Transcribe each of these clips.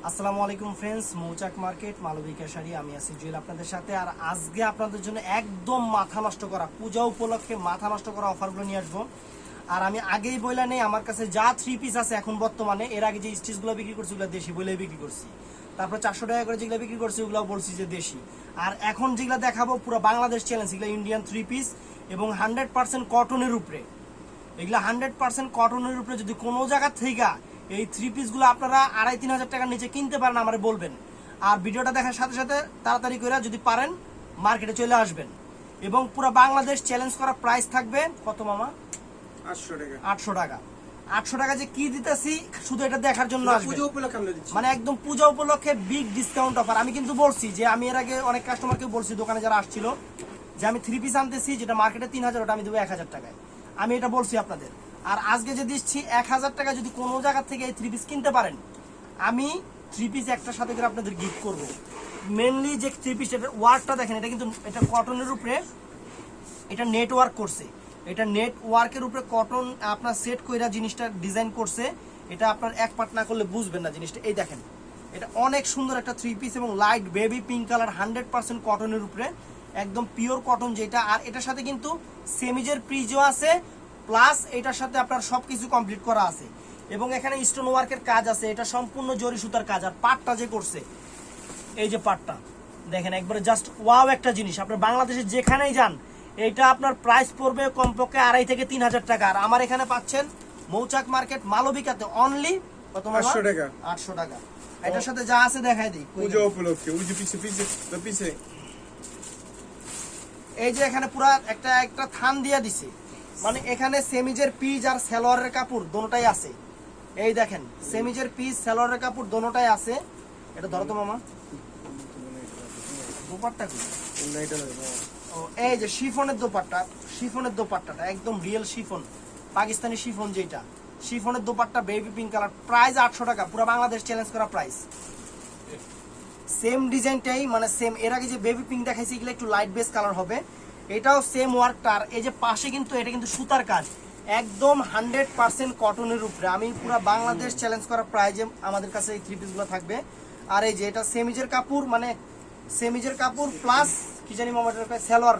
আসসালামু আলাইকুম ফ্রেন্ডস, মৌচাক মার্কেট মালবিকা শাড়ি, আমি আছি জুয়েল আপনাদের সাথে। আর আজকে আপনাদের জন্য একদম মাথা নষ্ট করা, পূজা উপলক্ষে মাথা নষ্ট করা অফারগুলো নিয়ে আসবো। আর আমি আগেই বইলা নেই, আমার কাছে যা 3 পিস আছে এখন বর্তমানে, এর আগে যে স্টিচগুলো বিক্রি করছি ওগুলো দেশি বলেই বিক্রি করছি। তারপর 400 টাকা করে যেগুলো বিক্রি করছি ওগুলো বলছি যে দেশি। আর এখন যেগুলো দেখাবো পুরো বাংলাদেশ চ্যালেঞ্জ, এগুলো ইন্ডিয়ান 3 পিস এবং 100% কটনের উপরে। এগুলো 100% কটনের উপরে। যদি কোনো জায়গা থেকে এই 3 পিসগুলো আপনারা 2500-3000 টাকার নিচে কিনতে পারেন আমারে বলবেন। আর ভিডিওটা দেখার সাথে সাথে তাড়াতাড়ি করে যদি পারেন মার্কেটে চলে আসবেন। এবং পুরো বাংলাদেশ চ্যালেঞ্জ করা প্রাইস থাকবে কত মামা? 800 টাকা। 800 টাকা। 800 টাকা যে কি দিতেছি শুধু এটা দেখার জন্য আসবে। পূজা উপলক্ষে আমরা দিচ্ছি, মানে একদম পূজা উপলক্ষে বিগ ডিসকাউন্ট অফার। আমি কিন্তু বলছি যে আমি এর আগে অনেক কাস্টমারকে বলছি, দোকানে যারা আসছিল, যে আমি 3 পিস আনতেছি যেটা মার্কেটে 3000, ওটা আমি দেবো 1000 টাকায়। আমি এটা বলছি আপনাদের। আর আজকে যে দিচ্ছি 1000 টাকা, যদি কোনো জায়গা থেকে এই 3 পিস কিনতে পারেন, আমি 3 পিস একটার সাথে করে আপনাদের গিফট করব। মেনলি যে 3 পিস, এটার ওয়ার্কটা দেখেন, এটা কিন্তু এটা কটনের উপরে, এটা নেটওয়ার্ক করছে। এটা নেটওয়ার্কের উপরে কটন আপনার সেট কইরা জিনিসটা ডিজাইন করছে। এটা আপনার এক পার্ট না করলে বুঝবেন না জিনিসটা। এই দেখেন, এটা অনেক সুন্দর একটা 3 পিস এবং লাইট বেবি পিঙ্ক কালার, 100% কটনের উপরে, একদম পিওর কটন যেটা। আর এটার সাথে কিন্তু সেমিজের প্রিজও আছে, প্লাস এটার সাথে আপনার সবকিছু কমপ্লিট করা আছে। এবং এখানে স্টোন ওয়ার্কের কাজ আছে, এটা সম্পূর্ণ জরি সুতার কাজ। আর পাটটা যে করছে, এই যে পাটটা দেখেন, একবারে জাস্ট ওয়াও একটা জিনিস। আপনার বাংলাদেশে যেখানেই যান এটা আপনার প্রাইস পড়বে কমপক্ষে 2500 থেকে 3000 টাকা। আর আমার এখানে পাচ্ছেন মৌচাক মার্কেট মালবিকাতে অনলি কত? 800 টাকা। 800 টাকা। এটার সাথে যা আছে দেখাই দিই। পূজা উপলক্ষে ওই যে পিছে এই যে এখানে পুরা একটা থান দিয়া দিছে, মানে এখানে সেমিজের পিস আর সালোয়ারের কাপড় দোনোটাই আছে। এই দেখেন, সেমিজের পিস সালোয়ারের কাপড় দোনোটাই আছে। এটা ধরো তো মামা, দোপাট্টা কি? ও, এই যে শিফনের দোপাট্টা, শিফনের দোপাট্টাটা একদম রিয়েল শিফন, পাকিস্তানি শিফন যেটা, শিফনের dupatta baby pink colour, price 800 টাকা, পুরো বাংলাদেশ চ্যালেঞ্জ করা প্রাইস। সেম ডিজাইনটাই, মানে সেম। এর আগে যে বেবি পিঙ্ক দেখাইছি এগুলো একটু লাইট বেস কালার হবে, এটাও সেম ওয়ার্কটা। আর এই যে পাশে কিন্তু এটা কিন্তু সুতার কাজ, একদম 100% কটনের উপরে। আমি পুরো বাংলাদেশ চ্যালেঞ্জ করা প্রাইজে আমাদের কাছে এই 3 পিসগুলো থাকবে। আর এই যে এটা সেমিজের কাপড়, মানে সেমিজের কাপড় প্লাস কি জানি মামা সালোয়ার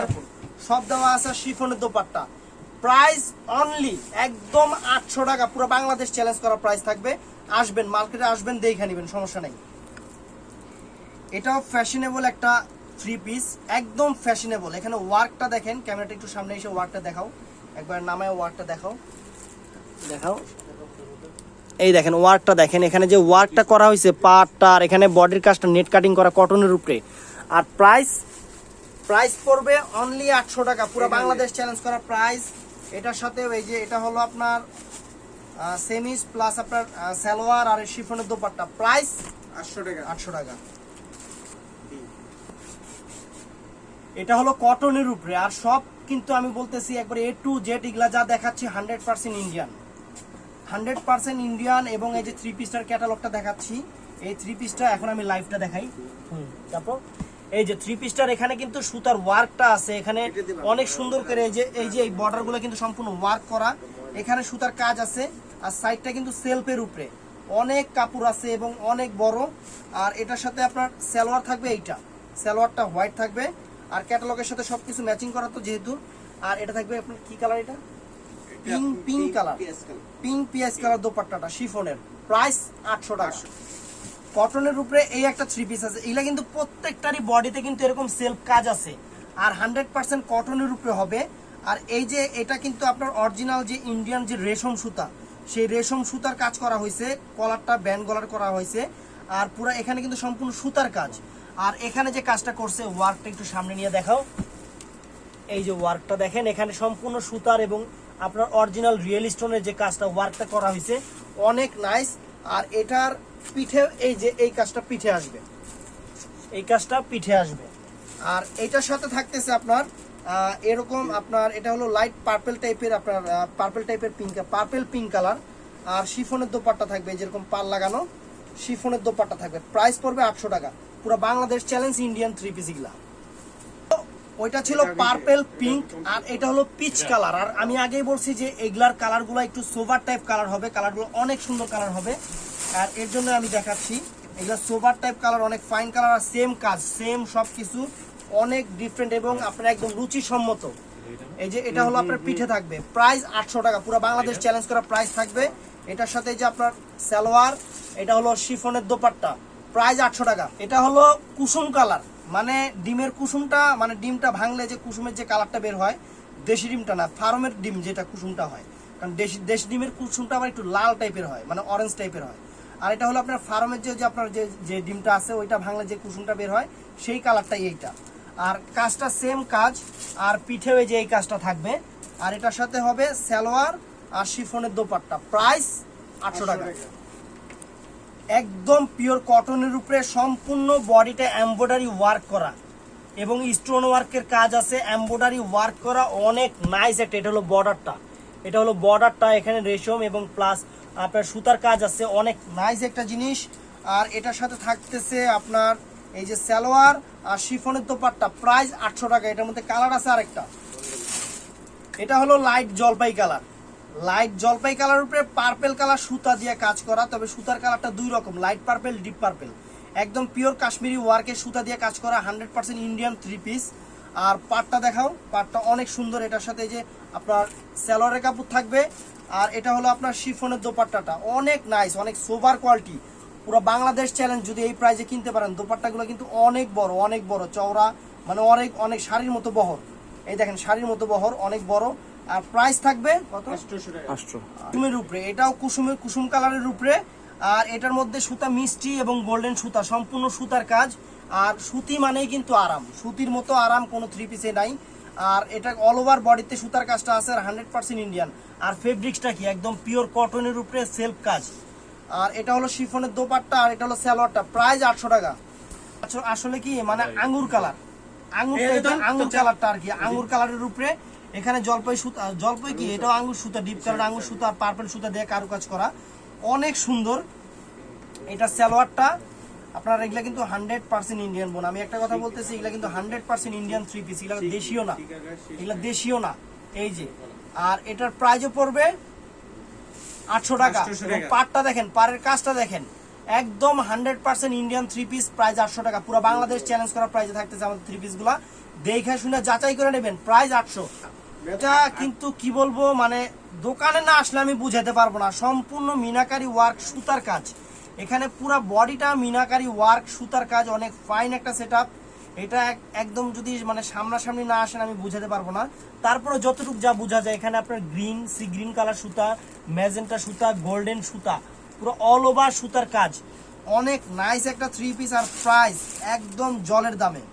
কাপড় সব দেওয়া আছে। শিফনের দোপাট্টা, প্রাইস অনলি একদম 800 টাকা, পুরো বাংলাদেশ চ্যালেঞ্জ করা প্রাইস থাকবে। আসবেন মার্কেটে, আসবেন দেখে নেবেন, সমস্যা নেই। এটাও ফ্যাশনেবল একটা 3 পিস, একদম ফ্যাশনেবল। এখানে ওয়ার্কটা দেখেন, ক্যামেরাটা একটু সামনে এসে ওয়ার্কটা দেখাও, একবার নামায় ওয়ার্কটা দেখাও। এই দেখেন ওয়ার্কটা দেখেন, এখানে যে ওয়ার্কটা করা হয়েছে পাটটা, আর এখানে বডির কাজটা নেট কাটিং করা কটনের উপরে। আর প্রাইস পড়বে অনলি 800 টাকা, পুরো বাংলাদেশ চ্যালেঞ্জ করা প্রাইস। এটার সাথে এই যে এটা হলো আপনার সেমিজ প্লাস আপনার সালোয়ার আর শিফনের দোপাট্টা, প্রাইস 800 টাকা। 800 টাকা। এটা হলো কটনের উপরে। আর সব কিন্তু আমি বলতেছি একবার A to Z, এগুলা যা দেখাচ্ছি 100% ইন্ডিয়ান, 100% ইন্ডিয়ান। এবং এই যে 3 পিসটার ক্যাটালগটা দেখাচ্ছি, এই 3 পিসটা এখন আমি লাইভটা দেখাই। তারপর এই যে 3 পিসটার এখানে কিন্তু সুতার ওয়ার্কটা আছে, এখানে অনেক সুন্দর করে এই যে এই বর্ডারগুলো কিন্তু সম্পূর্ণ ওয়ার্ক করা, এখানে সুতার কাজ আছে। আর সাইডটা কিন্তু সেলফের উপরে অনেক কাপড় আছে এবং অনেক বড়। আর এটার সাথে আপনার সালোয়ার থাকবে, এইটা সালোয়ারটা হোয়াইট থাকবে, আর ক্যাটালগের সাথে সবকিছু ম্যাচিং করা তো যেহেতু। আর এটা থাকবে আপনার কি কালার? এটা pink colour, pink PS colour দোপাট্টাটা শিফনের, প্রাইস 800 টাকা। কটনের উপরে এই একটা 3 পিস আছে, এগুলা কিন্তু প্রত্যেকটারই বডিতে কিন্তু এরকম সেলফ কাজ আছে, আর 100% কটনের উপরে হবে। আর এই যে এটা কিন্তু আপনার অরিজিনাল যে ইন্ডিয়ান যে রেশম সুতা, সেই রেশম সুতার কাজ করা হয়েছে, কলারটা ব্যান্ড গলার করা হয়েছে। আর পুরো এখানে কিন্তু সম্পূর্ণ সুতার কাজ। আর এখানে যে কাজটা করছে, ওয়ার্কটা একটু সামনে নিয়ে দেখাও। এই যে ওয়ার্কটা দেখেন, এখানে সম্পূর্ণ সুতার এবং আপনার অরিজিনাল রিয়েল স্টোনের যে কাজটা ওয়ার্কটা করা হয়েছে, অনেক নাইস। আর এটার পিঠে এই যে এই কাজটা পিঠে আসবে, এই কাজটা পিঠে আসবে। আর এটার সাথে থাকতেছে আপনার এরকম, আপনার এটা হলো লাইট পার্পল টাইপের, আপনার পার্পল টাইপের পার্পল পিঙ্ক কালার। আর শিফনের দোপাট্টা থাকবে যেরকম পাল লাগানো, শিফনের দোপাট্টা থাকবে, প্রাইস পড়বে 800 টাকা, পুরো বাংলাদেশ চ্যালেঞ্জ ইন্ডিয়ান 3 পিস গুলা। ওইটা ছিল পার্পল পিঙ্ক, আর এটা হলো পিচ কালার। আর আমি আগেই বলছি যে এগুলার কালারগুলো একটু সোভার টাইপ কালার হবে, কালারগুলো অনেক সুন্দর কালার হবে। আর এর জন্য আমি দেখাচ্ছি এগুলো সোবার টাইপ কালার, অনেক ফাইন কালার, আর সেম কাজ সেম সব কিছু অনেক ডিফারেন্ট এবং আপনার একদম রুচিসম্মত। এই যে এটা হলো আপনার পিঠে থাকবে, প্রাইস 800 টাকা, পুরো বাংলাদেশ চ্যালেঞ্জ করা প্রাইস থাকবে। এটার সাথে এই যে আপনার সালোয়ার, এটা হলো শিফনের দোপাট্টা, প্রাইস 800 টাকা। এটা হলো কুসুম কালার, মানে ডিমের কুসুমটা, মানে ডিমটা ভাঙলে যে কুসুমের যে কালারটা বের হয়, দেশি ডিমটা না, ফার্মের ডিম যেটা কুসুমটা হয়, কারণ দেশি ডিমের কুসুমটা আবার একটু লাল টাইপের হয়, মানে অরেঞ্জ টাইপের হয়। আর এটা হলো আপনার ফার্মের যে আপনার যে ডিমটা আছে ওইটা ভাঙলে যে কুসুমটা বের হয় সেই কালারটাই এইটা। আর কাজটা সেম কাজ, আর পিঠেও যে এই কাজটা থাকবে। আর এটার সাথে হবে সালোয়ার আর শিফনের দোপাট্টা, প্রাইস 800 টাকা। একদম পিওর কটনের উপরে সম্পূর্ণ বডিটা এমব্রয়ডারি ওয়ার্ক করা এবং স্টোন ওয়ার্কের কাজ আছে, এমব্রয়ডারি ওয়ার্ক করা, অনেক নাইস একটা। এটা হলো বর্ডারটা, এটা হলো বর্ডারটা, এখানে রেশম এবং প্লাস আপনার সুতার কাজ আছে, অনেক নাইস একটা জিনিস। আর এটার সাথে থাকতেছে আপনার এই যে সালোয়ার আর শিফনের দোপাট্টা, প্রাইস 800 টাকা। এটার মধ্যে কালার আছে আরেকটা, এটা হলো লাইট জলপাই কালার, লাইট জলপাই কালার উপরে পার্পেল কালার সুতা দিয়ে কাজ করা, তবে সুতার কালারটা দুই রকম, লাইট পার্পেল, ডিপ পার্পেল, একদম পিওর কাশ্মীরি ওয়ার্কের সুতা দিয়ে কাজ করা, 100% ইন্ডিয়ান 3 পিস। আর পাটটা দেখাও, পাটটা অনেক সুন্দর, এটার সাথে যে আপনার সালোয়ারের কাপড় থাকবে। আর এটা হলো আপনার শিফনের দোপাট্টাটা, অনেক নাইস, অনেক সোবার কোয়ালিটি, পুরো বাংলাদেশ চ্যালেঞ্জ। যদি এই প্রাইজে কিনতে পারেন, দোপাট্টাগুলো কিন্তু অনেক বড়, অনেক বড় চওড়া, মানে অনেক অনেক শাড়ির মতো বহর, এই দেখেন শাড়ির মতো বহর, অনেক বড়। আর প্রাইস থাকবে কত? 800 টাকা। কুসুমের উপরে, এটাও কুসুম কালারের উপরে। আর এটার মধ্যে সুতা মিষ্টি এবং গোল্ডেন সুতা, সম্পূর্ণ সুতার কাজ। আর সুতি মানেই কিন্তু আরাম, সুতির মতো আরাম কোনো 3 পিসে নাই। আর এটা অল ওভার বডিতে সুতার কাজটা আছে, আর 100% ইন্ডিয়ান। আর ফেব্রিক্সটা কি একদম পিওর কটনের উপরে সেলফ কাজ। আর এটা হলো শিফনের দোপাট্টা, আর এটা হলো সালোয়ারটা, প্রাইস 800 টাকা। আসলে কি মানে আঙ্গুর কালার, আঙ্গুর কালারটা আর কি, আঙ্গুর কালারের উপরে এখানে জলপাই সুতা, জলপাই কি এটাও আঙ্গুর সুতা, ডিপ কালার আঙ্গুর সুতা আর পার্পল সুতা দিয়ে কারুকাজ করা, অনেক সুন্দর। এটা সালোয়ারটা আপনার, এগুলা কিন্তু 100% ইন্ডিয়ান বোন। আমি একটা কথা বলতেছি, এগুলা কিন্তু 100% ইন্ডিয়ান 3 পিস, এগুলা দেশীয় না, এগুলা দেশীয় না, এই যে। আর এটার প্রাইসও পড়বে 800 টাকা। এবং পাটটা দেখেন, পাড়ের কাজটা দেখেন, একদম 100% ইন্ডিয়ান 3 পিস, প্রাইস 800 টাকা। পুরো বাংলাদেশ চ্যালেঞ্জ করা প্রাইসে থাকতেছে আমাদের 3 পিস গুলা, দেখে শুনে যাচাই করে নেবেন, প্রাইস 800। এটা কিন্তু কি বলবো, মানে দোকানে না আসলে আমি বুঝাতে পারবো না, সম্পূর্ণ মিনাকারি ওয়ার্ক সুতার কাজ, এখানে পুরো বডিটা মিনাকারি ওয়ার্ক সুতার কাজ, অনেক ফাইন একটা সেটআপ। এটা একদম যদি মানে সামনাসামনি না আসেন আমি বুঝাতে পারবো না, তারপরে যতটুকু যা বোঝা যায়, এখানে আপনার গ্রিন, সি গ্রিন কালার সুতা, ম্যাজেন্টা সুতা, গোল্ডেন সুতা, পুরো অল ওভার সুতার কাজ, অনেক নাইস একটা 3 পিস। আর প্রাইস একদম জলের দামে।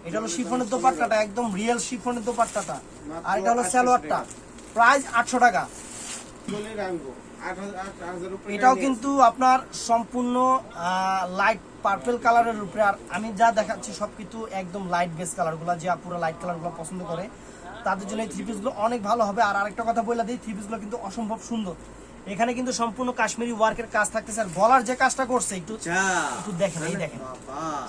এটা হলো শিফনের দোপাট্টাটা, একদম রিয়েল শিফনের দোপাট্টাটা। আর এটা হলো সালোয়ারটা, প্রাইস 800 টাকা। এটাও কিন্তু আপনার সম্পূর্ণ লাইট পার্পল কালারের উপরে। আর আমি যা দেখাচ্ছি সব কিন্তু একদম লাইট বেস কালারগুলো, যে পুরো লাইট কালারগুলো পছন্দ করে তাদের জন্য এই 3 পিসগুলো অনেক ভালো হবে। আর আরেকটা কথা বলে দিই, 3 পিসগুলো কিন্তু অসম্ভব সুন্দর, এখানে কিন্তু সম্পূর্ণ কাশ্মীরি ওয়ার্কের কাজ থাকতেছে। আর গলার যে কাজটা করছে একটু দেখেন, এই দেখেন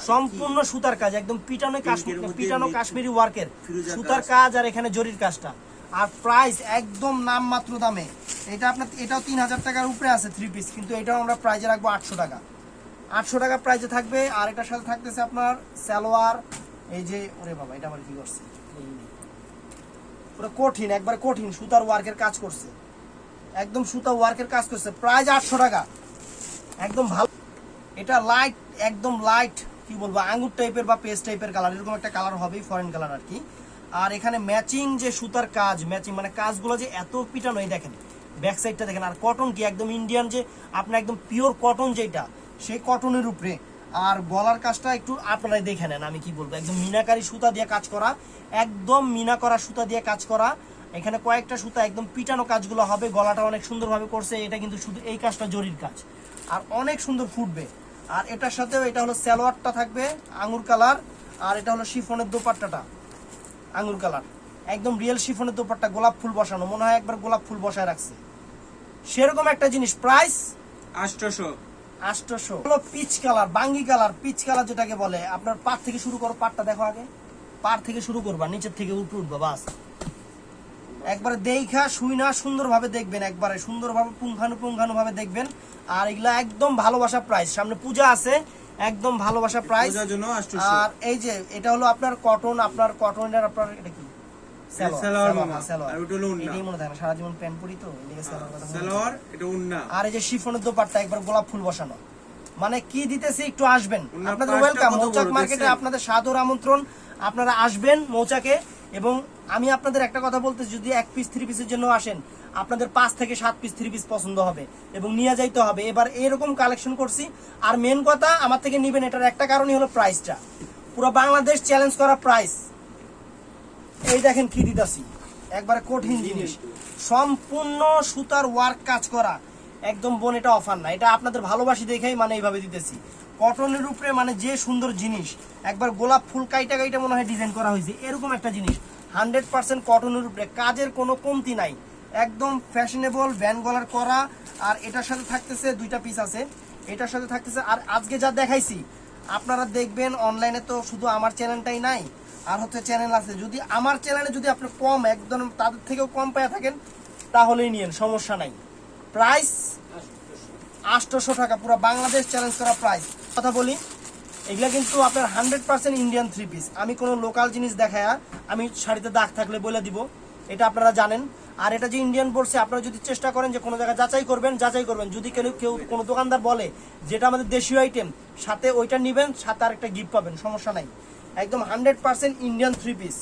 সম্পূর্ণ সুতার কাজ, একদম পিটানো কাশ্মীরি ওয়ার্কের সুতার কাজ, আর এখানে জরির কাজটা। আর প্রাইস একদম নামমাত্র দামে। এটা আপনার, এটাও 3000 টাকার উপরে আছে 3 পিস, কিন্তু এটাও আমরা প্রাইজে রাখবো 800 টাকা। 800 টাকা প্রাইজে থাকবে। আর এটার সাথে থাকতেছে আপনার সালোয়ার, এই যে ওরে বাবা এটা আবার কি করছে, পুরো কঠিন, একবার কঠিন সুতার ওয়ার্কের কাজ করছে, একদম সুতা ওয়ার্কের কাজ করছে, প্রাইস 800 টাকা, একদম ভালো। এটা লাইট, একদম লাইট কি বলবো, আঙ্গুর টাইপের বা পেস্ট টাইপের কালার, এরকম একটা কালার হবে, ফরেন কালার আর কি। আর এখানে ম্যাচিং যে সুতার কাজ, ম্যাচিং মানে কাজগুলো যে এত পিটানো, এই দেখেন ব্যাক সাইডটা দেখেন। আর কটন কি একদম ইন্ডিয়ান, যে আপনার একদম পিওর কটন যেটা, সেই কটনের উপরে। আর গলার কাজটা একটু আপনারাই দেখে নেন, আমি কি বলবো, একদম মিনাকারি সুতা দিয়ে কাজ করা, একদম মিনা করা সুতা দিয়ে কাজ করা। এখানে কয়েকটা সুতা একদম পিটানো কাজগুলো হবে, গলাটা অনেক সুন্দরভাবে করছে। এটা কিন্তু শুধু এই কাজটা জরির কাজ, আর অনেক সুন্দর ফুটবে। আর এটার সাথেও এটা হলো সালোয়ারটা থাকবে আঙ্গুর কালার, আর এটা হলো শিফনের দোপাট্টাটা আঙ্গুর কালার, একদম রিয়েল শিফনের দোপাট্টা, গোলাপ ফুল বসানো, মনে হয় একবার গোলাপ ফুল বসায় রাখছে সেরকম একটা জিনিস। প্রাইস 800 হলো পিচ কালার, বাঙ্গি কালার, পিচ কালার যেটাকে বলে। আপনার পাড় থেকে শুরু করো, পাড়টা দেখো আগে, পাড় থেকে শুরু করবা, নিচের থেকে উপরে উঠবা, বাস একবারে দেখা শুই না সুন্দরভাবে দেখবেন, একবারে সুন্দরভাবে পুঙ্খানুপুঙ্খানুভাবে দেখবেন। আর এগুলা একদম ভালোবাসা প্রাইস, সামনে পূজা আছে, একদম ভালোবাসা প্রাইস। পূজার জন্য 800। আর এই যে এটা হলো আপনার কটন, আপনার কটনের আপনার এটা কি সালোয়ার মামা, সালোয়ার। আর ওটা হলো ওড়না। এটাই মনে থাকে না, সারা জীবন প্যান্ট পরি তো এদিকে সালোয়ার কথা মনে থাকে। সালোয়ার, এটা ওড়না। আর এই যে শিফনের দোপাট্টা একবার গোলাপ ফুল বসানো, মানে কি দিতেছি একটু আসবেন, ওনার আপনাদের প্রাইসটা ওয়েলকাম কত মৌচাক বড় মার্কেটে, দেখছেন? আপনাদের সাদর আমন্ত্রণ, আপনারা আসবেন মৌচাকে। এবং আমি আপনাদের একটা কথা বলতে, যদি 1 পিস 3 পিসের জন্য আসেন, আপনাদের 5 থেকে 7 পিস 3 পিস পছন্দ হবে এবং নিয়ে যাইতে হবে। এবার এরকম কালেকশন করছি। আর মেন কথা আমার থেকে নিবেন, এটার একটা কারণই হলো প্রাইসটা, পুরো বাংলাদেশ চ্যালেঞ্জ করা প্রাইস। এই দেখেন কি দিতাছি, একবারে কঠিন জিনিস, সম্পূর্ণ সুতার ওয়ার্ক কাজ করা, একদম বোন এটা অফার না, এটা আপনাদের ভালোবাসি দেখেই মানে এইভাবে দিতেছি। কটনের উপরে মানে যে সুন্দর জিনিস, একবার গোলাপ ফুল কাইটা কাইটা মনে হয় ডিজাইন করা হয়েছে, এরকম একটা জিনিস 100% কটনের উপরে, কাজের কোনো কমতি নাই, একদম ফ্যাশনেবল ভ্যান গলার করা। আর এটার সাথে থাকতেছে 2টা পিস আছে, এটার সাথে থাকতেছে। আর আজকে যা দেখাইছি আপনারা দেখবেন, অনলাইনে তো শুধু আমার চ্যানেলটাই নাই, আর হচ্ছে চ্যানেল আছে, যদি আমার চ্যানেলে যদি আপনি কম একদম তাদের থেকেও কম পাওয়া থাকেন তাহলেই নিয়েন, সমস্যা নাই। প্রাইস 800 টাকা, পুরো বাংলাদেশ চ্যালেঞ্জ করা প্রাইস। কথা বলি, এগুলা কিন্তু আপনার 100% ইন্ডিয়ান 3 পিস, আমি কোনো লোকাল জিনিস দেখায়া আমি শাড়িতে দাগ থাকলে বলে দিব, এটা আপনারা জানেন। আর এটা যে ইন্ডিয়ান বলছে, আপনারা যদি চেষ্টা করেন যে কোনো জায়গায় যাচাই করবেন, যদি কেউ কোনো দোকানদার বলে যেটা আমাদের দেশীয় আইটেম, সাথে ওইটা নেবেন, সাথে আরেকটা গিফট পাবেন, সমস্যা নাই। একদম 100% ইন্ডিয়ান 3 পিস।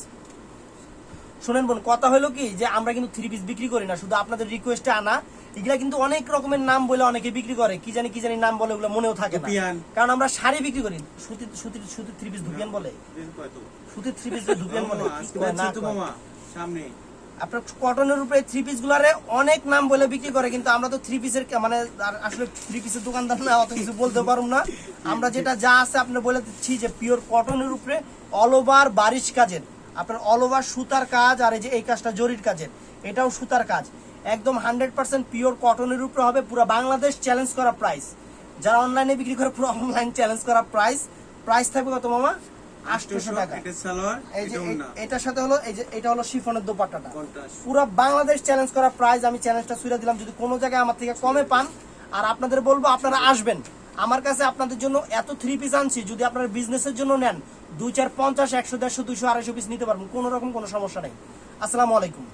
শুনেন বোন, কথা হলো কি যে আমরা কিন্তু 3 পিস বিক্রি করি না, শুধু আপনাদের রিকোয়েস্টে আনা। এগুলা কিন্তু অনেক রকমের নাম বলে অনেকে বিক্রি করে, কি জানি নাম বলে, ওগুলো মনেও থাকে না, কারণ আমরা শাড়ি বিক্রি করি। সুতির 3 পিস ধুপিয়ান বলে, সুতির 3 পিস ধুপিয়ান বলে, সামনে আপনার কটনের উপরে 3 পিস গুলারে অনেক নাম বলে বিক্রি করে, কিন্তু আমরা তো 3 পিসের মানে আসলে 3 পিসের দোকানদার না, অত কিছু বলতে পারুম না। আমরা যেটা যা আছে আপনার বলে দিচ্ছি যে পিওর কটনের উপরে অল ওভার বারিশ কাজের, আপনার অল ওভার সুতার কাজ। আর এই যে এই কাজটা জরির কাজের, এটাও সুতার কাজ, একদম 100% পিওর কটনের উপরে হবে। পুরো বাংলাদেশ চ্যালেঞ্জ করা প্রাইস, যারা অনলাইনে বিক্রি করে পুরো অনলাইন চ্যালেঞ্জ করা প্রাইস। প্রাইস থাকবে কত মামা? 800 টাকা। এই যে এটার সাথে হলো এই যে এটা হলো শিফনের দোপাট্টাটা, পুরো বাংলাদেশ চ্যালেঞ্জ করা প্রাইস। আমি চ্যালেঞ্জটা ছুঁড়ে দিলাম, যদি কোনো জায়গায় আমার থেকে কমে পান, আর আপনাদের বলবো আপনারা আসবেন আমার কাছে, আপনাদের জন্য এত 3 পিস আনছি, যদি আপনারা বিজনেসের জন্য নেন 2, 4, 50, 100, 150, 200, 250 পিস নিতে পারবেন, কোনো রকম কোনো সমস্যা নেই। আসসালামু আলাইকুম।